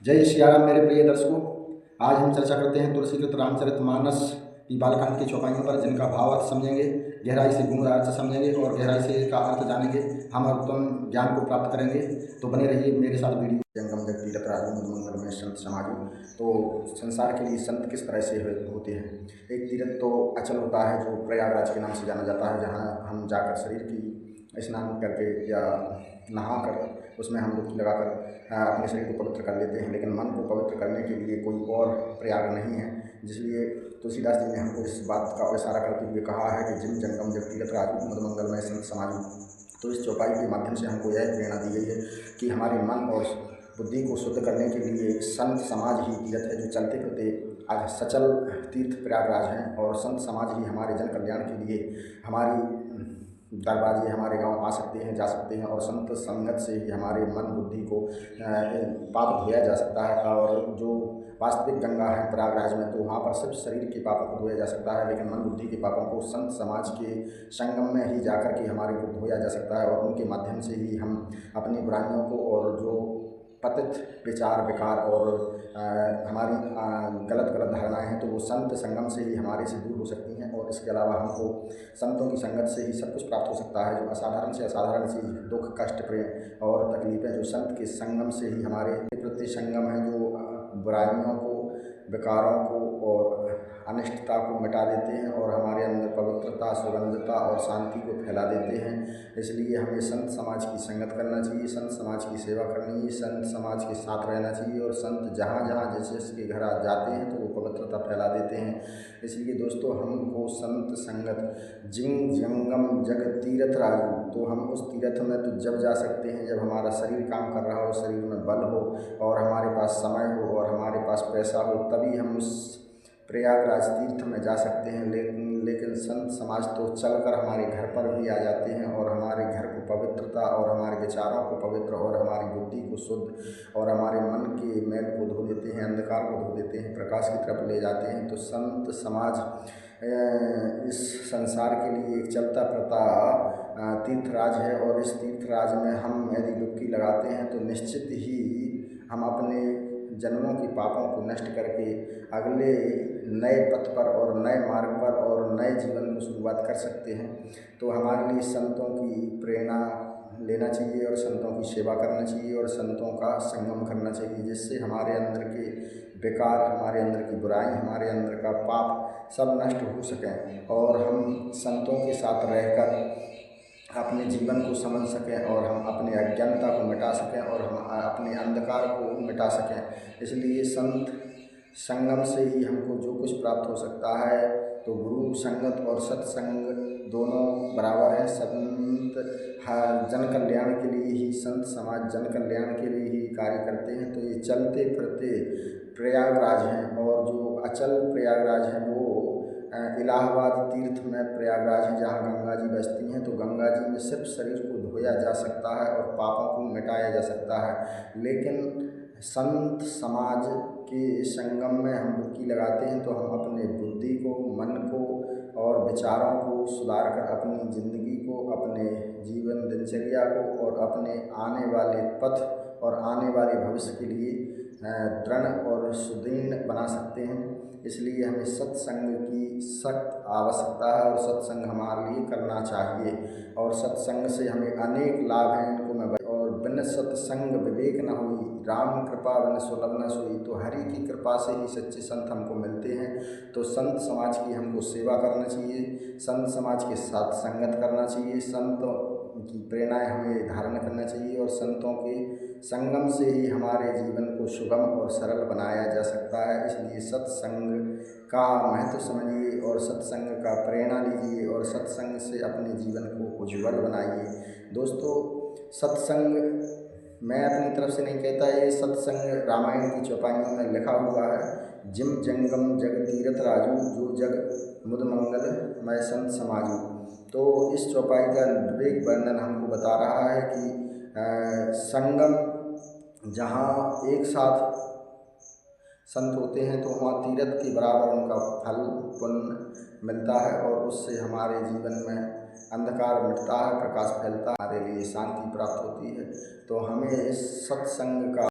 जय सियाराम मेरे प्रिय दर्शकों। आज हम चर्चा करते हैं तुलसीकृत रामचरितमानस की बालकांड की चौपाइयों पर, जिनका भाव अर्थ समझेंगे, गहराई से गुण अर्थ समझेंगे और गहराई से इसका अर्थ जानेंगे। हम और तुम ज्ञान को प्राप्त करेंगे, तो बने रहिए मेरे साथ वीडियो। जंगम जग तीरथ राजू मंगल में संत समाजू। तो संसार के लिए संत किस तरह से होते हैं। एक तीर्थ तो अचल होता है, जो प्रयागराज के नाम से जाना जाता है, जहाँ हम जाकर शरीर की स्नान करके या नहा कर उसमें हम डुबकी लगाकर अपने शरीर को पवित्र कर लेते हैं। लेकिन मन को पवित्र करने के लिए कोई और प्रयाग नहीं है, जिसलिए तुलसीदास जी ने हमको इस बात का इशारा करते हुए कहा है कि जिम जंगम जग तीरथ राजू मद मंगलमय संत समाजू। तो इस चौपाई के माध्यम से हमको यह प्रेरणा दी गई है कि हमारे मन और बुद्धि को शुद्ध करने के लिए संत समाज ही तीर्थ है, जो चलते फिरते आज सचल तीर्थ प्रयागराज हैं। और संत समाज ही हमारे जन कल्याण के लिए हमारी दरवाजे हमारे गांव आ सकते हैं, जा सकते हैं। और संत संगत से ही हमारे मन बुद्धि को पाप धोया जा सकता है। और जो वास्तविक गंगा है प्रयागराज में, तो वहाँ पर सिर्फ शरीर के पापों को धोया जा सकता है, लेकिन मन बुद्धि के पापों को संत समाज के संगम में ही जाकर के हमारे को धोया जा सकता है। और उनके माध्यम से ही हम अपनी बुराइयों को और जो पतित विचार विकार और हमारी गलत धारणाएं हैं, तो वो संत संगम से ही हमारे से दूर हो सकती हैं। और इसके अलावा हमको संतों की संगत से ही सब कुछ प्राप्त हो सकता है। जो असाधारण से असाधारण चीज़, दुख कष्ट प्रेम और तकलीफ़ें, जो संत के संगम से ही हमारे प्रति संगम है, जो बुराइयों को विकारों को और अनिष्टता को मिटा देते हैं और हमारे अंदर पवित्रता सुगंधता और शांति को फैला देते हैं। इसलिए हमें संत समाज की संगत करना चाहिए, संत समाज की सेवा करनी चाहिए, संत समाज के साथ रहना चाहिए। और संत जहाँ जहाँ जैसे जिसके घर जाते हैं तो वो पवित्रता फैला देते हैं। इसलिए दोस्तों, हमको संत संगत जिम जंगम जग तीरथ राजू, तो हम उस तीर्थ में तो जब जा सकते हैं जब हमारा शरीर काम कर रहा हो, शरीर में बल हो और हमारे पास समय हो और हमारे पास पैसा हो, तभी हम उस प्रयागराज तीर्थ में जा सकते हैं। लेकिन संत समाज तो चलकर हमारे घर पर भी आ जाते हैं और हमारे घर को पवित्रता और हमारे विचारों को पवित्र और हमारी बुद्धि को शुद्ध और हमारे मन के मैल को धो देते हैं, अंधकार को धो देते हैं, प्रकाश की तरफ ले जाते हैं। तो संत समाज इस संसार के लिए एक चलता फिरता तीर्थराज है। और इस तीर्थराज में हम यदि डुबकी लगाते हैं तो निश्चित ही हम अपने जन्मों के पापों को नष्ट करके अगले नए पथ पर और नए मार्ग पर और नए जीवन को शुरुआत कर सकते हैं। तो हमारे लिए संतों की प्रेरणा लेना चाहिए और संतों की सेवा करना चाहिए और संतों का संगम करना चाहिए, जिससे हमारे अंदर के विकार, हमारे अंदर की बुराई, हमारे अंदर का पाप सब नष्ट हो सकें और हम संतों के साथ रहकर अपने जीवन को समझ सकें और हम अपने अज्ञानता को मिटा सकें और हम अपने अंधकार को मिटा सकें। इसलिए संत संगम से ही हमको जो कुछ प्राप्त हो सकता है। तो गुरु संगत और सत्संग दोनों बराबर हैं। संत जन कल्याण के लिए ही, संत समाज जन कल्याण के लिए ही कार्य करते हैं। तो ये चलते फिरते प्रयागराज हैं और जो अचल प्रयागराज हैं वो इलाहाबाद तीर्थ में प्रयागराज है, जहाँ गंगा जी बसती हैं। तो गंगा जी में सिर्फ शरीर को धोया जा सकता है और पापों को मिटाया जा सकता है। लेकिन संत समाज के संगम में हम डुबकी लगाते हैं तो हम अपने बुद्धि को, मन को और विचारों को सुधार कर अपनी ज़िंदगी को, अपने जीवन दिनचर्या को और अपने आने वाले पथ और आने वाले भविष्य के लिए दृढ़ और सुदृढ़ बना सकते हैं। इसलिए हमें सत्संग की सख्त आवश्यकता है और सत्संग हमारे लिए करना चाहिए। और सत्संग से हमें अनेक लाभ हैं, इनको मैं और बिन सत्संग विवेक न हुई, राम कृपा बिन सुलभ न सोई। तो हरि की कृपा से ही सच्चे संत हमको मिलते हैं। तो संत समाज की हमको सेवा करना चाहिए, संत समाज के साथ संगत करना चाहिए, संतों की प्रेरणाएं हमें धारण करना चाहिए और संतों के संगम से ही हमारे जीवन को सुगम और सरल बनाया जा सकता है। इसलिए सत्संग का महत्व समझिए और सत्संग का प्रेरणा लीजिए और सत्संग से अपने जीवन को उज्ज्वल बनाइए। दोस्तों, सत्संग मैं अपनी तरफ से नहीं कहता, ये सत्संग रामायण की चौपाइयों में लिखा हुआ है। जिम जंगम जग तीरथ राजू, जो जग मुद मंगल मैं संत समाजू। तो इस चौपाई का विवेक वर्णन हमको बता रहा है कि संगम जहाँ एक साथ संत होते हैं तो वहाँ तीर्थ के बराबर उनका फल पुण्य मिलता है और उससे हमारे जीवन में अंधकार मिटता है, प्रकाश फैलता है, हमारे लिए शांति प्राप्त होती है। तो हमें इस सत्संग का